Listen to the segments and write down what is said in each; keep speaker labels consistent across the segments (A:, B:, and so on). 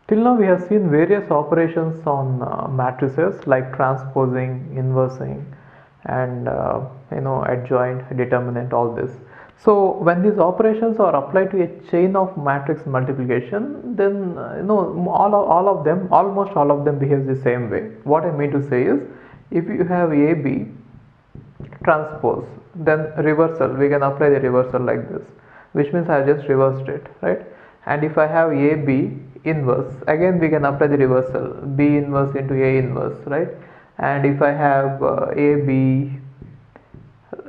A: Till now we have seen various operations on matrices like transposing, inversing, and adjoint, determinant, all this. So when these operations are applied to a chain of matrix multiplication, then all of them, almost all of them behaves the same way. What I mean to say is, if you have AB transpose, then reversal, we can apply the reversal like this, which means I just reversed it, right? And if I have AB inverse, again we can apply the reversal, B inverse into A inverse, right? And if I have AB,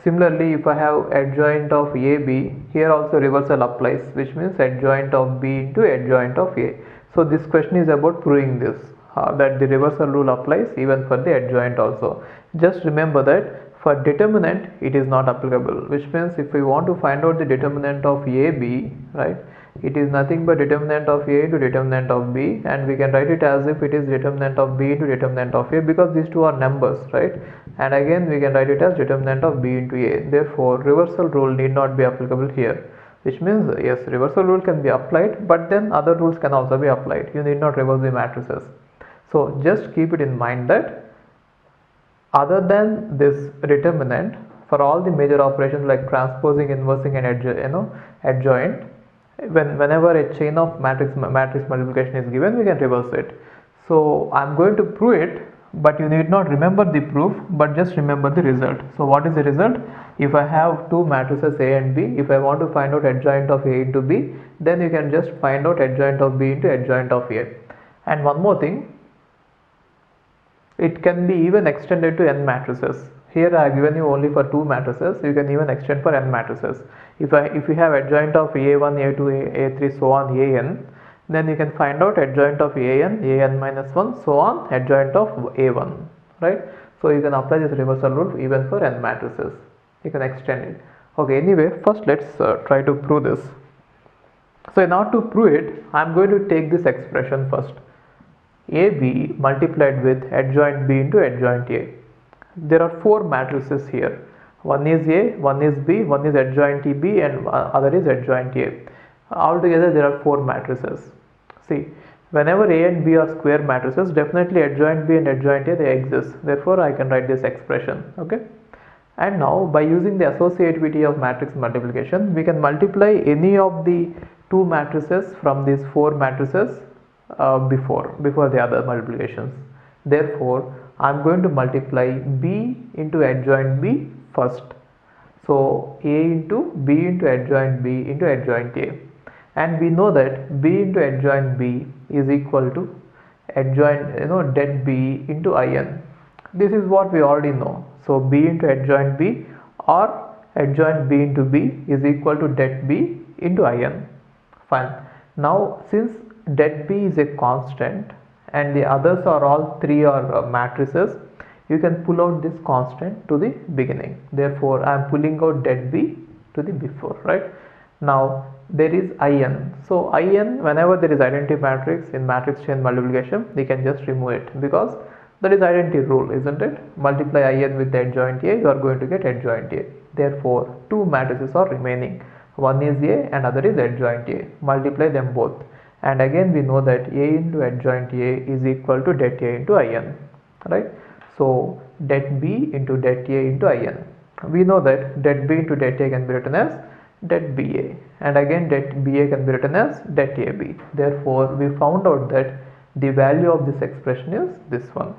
A: similarly if I have adjoint of AB, here also reversal applies, which means adjoint of B into adjoint of A. So this question is about proving this, that the reversal rule applies even for the adjoint also. Just remember that for determinant it is not applicable, which means if we want to find out the determinant of AB, right, it is nothing but determinant of A into determinant of B, and we can write it as if it is determinant of B into determinant of A, because these two are numbers, right? And again we can write it as determinant of B into A. Therefore reversal rule need not be applicable here, which means yes, reversal rule can be applied, but then other rules can also be applied. You need not reverse the matrices. So just keep it in mind that other than this determinant, for all the major operations like transposing, inversing, and adjoint, whenever a chain of matrix multiplication is given, we can reverse it. So I'm going to prove it, but you need not remember the proof, but just remember the result. So what is the result? If I have two matrices A and B, if I want to find out adjoint of A into B, then you can just find out adjoint of B into adjoint of A. And one more thing, it can be even extended to n matrices. Here I have given you only for two matrices. You can even extend for n matrices. If you have adjoint of A1, A2, A3, so on, An, then you can find out adjoint of An minus 1, so on, adjoint of A1, right? So you can apply this reversal rule even for n matrices. You can extend it. Okay, anyway, first let's try to prove this. So in order to prove it, I am going to take this expression first. AB multiplied with adjoint B into adjoint A. There are four matrices here. One is A, one is B, one is adjoint B, and other is adjoint A. Altogether there are four matrices. See, whenever A and B are square matrices, definitely adjoint B and adjoint A, they exist. Therefore I can write this expression. Okay. And now by using the associativity of matrix multiplication, we can multiply any of the two matrices from these four matrices before the other multiplications. Therefore I am going to multiply B into adjoint B first. So A into B into adjoint B into adjoint A, and we know that B into adjoint B is equal to adjoint det B into In. This is what we already know. So B into adjoint B or adjoint B into B is equal to det B into In. Fine. Now since det B is a constant and the others are all three are matrices, you can pull out this constant to the beginning. Therefore I am pulling out det B to the before, right? Now there is In. So In, whenever there is identity matrix in matrix chain multiplication, we can just remove it, because that is identity rule, isn't it? Multiply In with the adjoint A, you are going to get adjoint A. Therefore two matrices are remaining. One is A and other is adjoint A. Multiply them both. And again we know that A into adjoint A is equal to det A into In, right? So det B into det A into In. We know that det B into det A can be written as det BA, and again det BA can be written as det AB. Therefore we found out that the value of this expression is this one.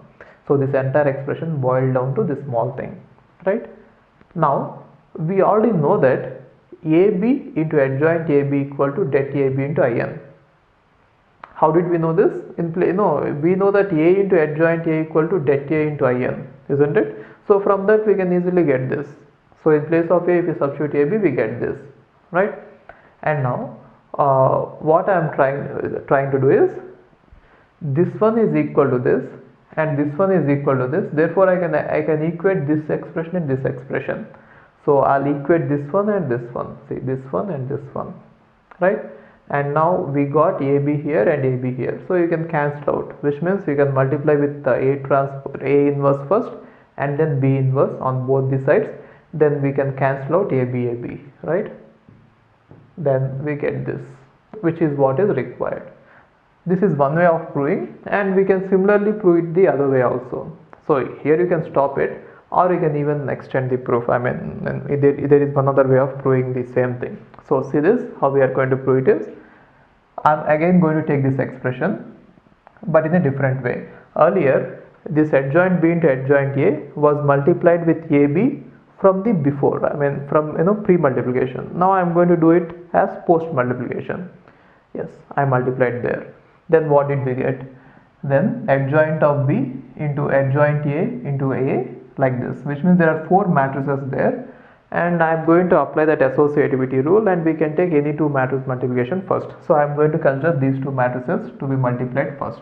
A: So this entire expression boiled down to this small thing, right? Now we already know that AB into adjoint AB equal to det AB into In. How did we know this? We know that A into adjoint A equal to det A into In, isn't it? So from that we can easily get this. So in place of A, if we substitute AB, we get this, right? And now what I am trying to do is, this one is equal to this and this one is equal to this. Therefore I can equate this expression and this expression. So I'll equate this one and this one. See, this one and this one, right? And now we got AB here and AB here, so you can cancel out, which means you can multiply with A inverse first and then B inverse on both the sides, then we can cancel out AB, right? Then we get this, which is what is required. This is one way of proving, and we can similarly prove it the other way also. So here you can stop it, or you can even extend the proof. I mean, there is one other way of proving the same thing. So see this, how we are going to prove it is, I'm again going to take this expression, but in a different way. Earlier, this adjoint B into adjoint A was multiplied with AB from the before, I mean from pre-multiplication. Now I am going to do it as post-multiplication. Yes, I multiplied there. Then what did we get? Then adjoint of B into adjoint A into A, like this, which means there are four matrices there, and I am going to apply that associativity rule, and we can take any two matrix multiplication first. So I am going to consider these two matrices to be multiplied first.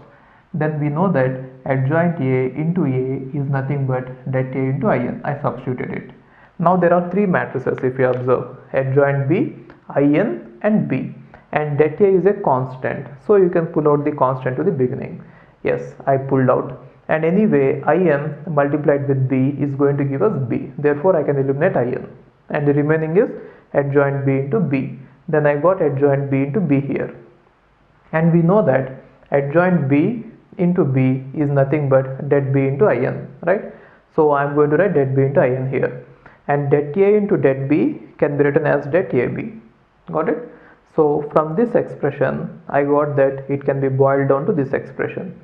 A: Then we know that adjoint A into A is nothing but det A into In. I substituted it. Now there are three matrices if you observe, adjoint B, In and B, and det A is a constant, so you can pull out the constant to the beginning. Yes, I pulled out, and anyway In multiplied with B is going to give us B, therefore I can eliminate In, and the remaining is adjoint B into B. Then I got adjoint B into B here, and we know that adjoint B into B is nothing but det B into In, right? So I am going to write det B into In here, and det A into det B can be written as det AB. Got it? So from this expression I got that it can be boiled down to this expression,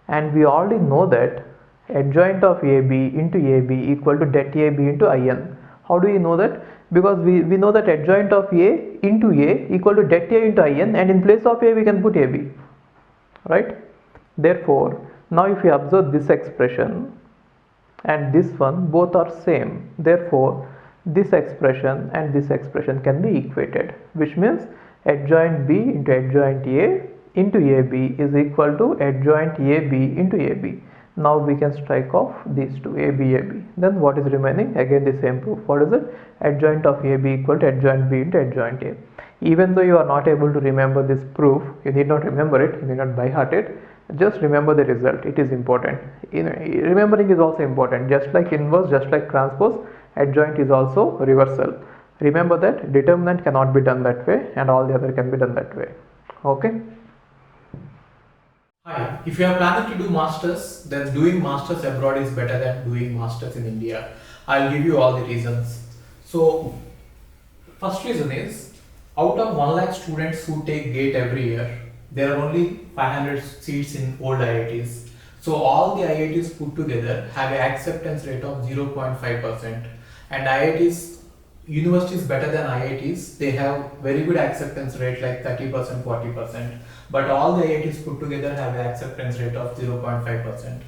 A: and we already know that adjoint of AB into AB equal to det AB into In. How do you know that? Because we know that adjoint of A into A equal to det A into In, and in place of A we can put AB, right? Therefore now if you observe this expression and this one, both are same, therefore this expression and this expression can be equated, which means adjoint B into adjoint A into AB is equal to adjoint AB into AB. Now we can strike off these two, AB, AB. Then what is remaining? Again the same proof. What is it? Adjoint of AB equal to adjoint B into adjoint A. Even though you are not able to remember this proof, you need not remember it, you need not by heart it, just remember the result. It is important. Remembering is also important. Just like inverse, just like transpose, adjoint is also reversal. Remember that determinant cannot be done that way, and all the other can be done that way. Okay.
B: Hi, if you are planning to do masters, then doing masters abroad is better than doing masters in India. I'll give you all the reasons. So, first reason is, out of 1 lakh students who take GATE every year, there are only 500 seats in old IITs. So all the IITs put together have an acceptance rate of 0.5%, and IITs, universities better than IITs, they have very good acceptance rate like 30%, 40%, but all the IITs put together have an acceptance rate of 0.5%.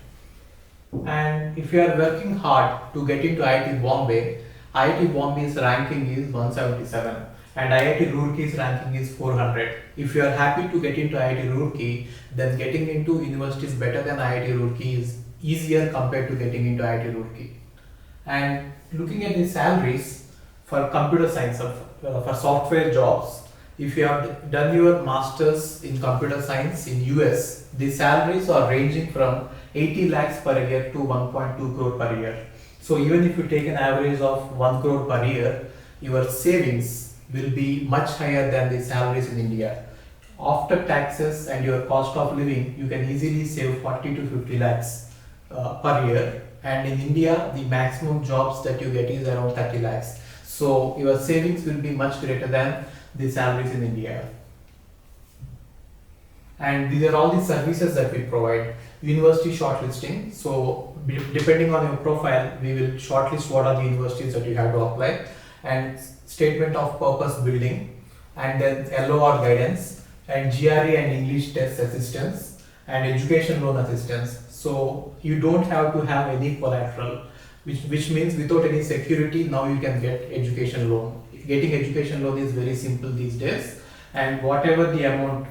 B: And if you are working hard to get into IIT Bombay's ranking is 177 and IIT Roorkee's ranking is 400. If you are happy to get into IIT Roorkee, then getting into universities better than IIT Roorkee is easier compared to getting into IIT Roorkee. And looking at the salaries for computer science, for software jobs, if you have done your masters in computer science in US, the salaries are ranging from 80 lakhs per year to 1.2 crore per year. So even if you take an average of 1 crore per year, your savings will be much higher than the salaries in India. After taxes and your cost of living, you can easily save 40 to 50 lakhs per year. And in India, the maximum jobs that you get is around 30 lakhs. So your savings will be much greater than the salaries in India. And these are all the services that we provide. University shortlisting. So depending on your profile, we will shortlist what are the universities that you have to apply, and statement of purpose building, and then LOR guidance, and GRE and English test assistance, and education loan assistance. So you don't have to have any collateral, which means without any security, now you can get education loan. Getting education loan is very simple these days, and whatever the amount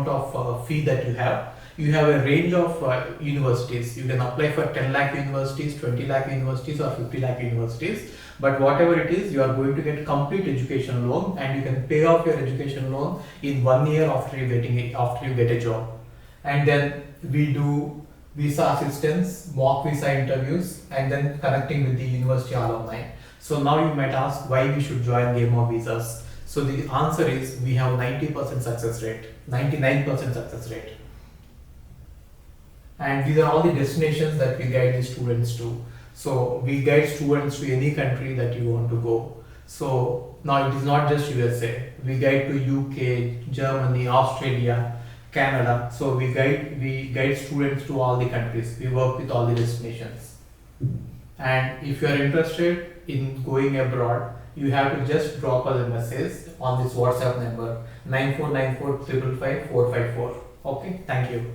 B: of fee that you have a range of universities. You can apply for 10 lakh universities, 20 lakh universities, or 50 lakh universities. But whatever it is, you are going to get complete education loan, and you can pay off your education loan in 1 year after you get a job. And then we do visa assistance, mock visa interviews, and then connecting with the university alumni. So now you might ask why we should join Game of Visas. So the answer is we have 90% success rate, 99% success rate. And these are all the destinations that we guide the students to. So we guide students to any country that you want to go. So now it is not just USA. We guide to UK, Germany, Australia, Canada. So we guide students to all the countries. We work with all the destinations. And if you are interested in going abroad, you have to just drop us a message on this WhatsApp number 9494 555 454. Okay, thank you.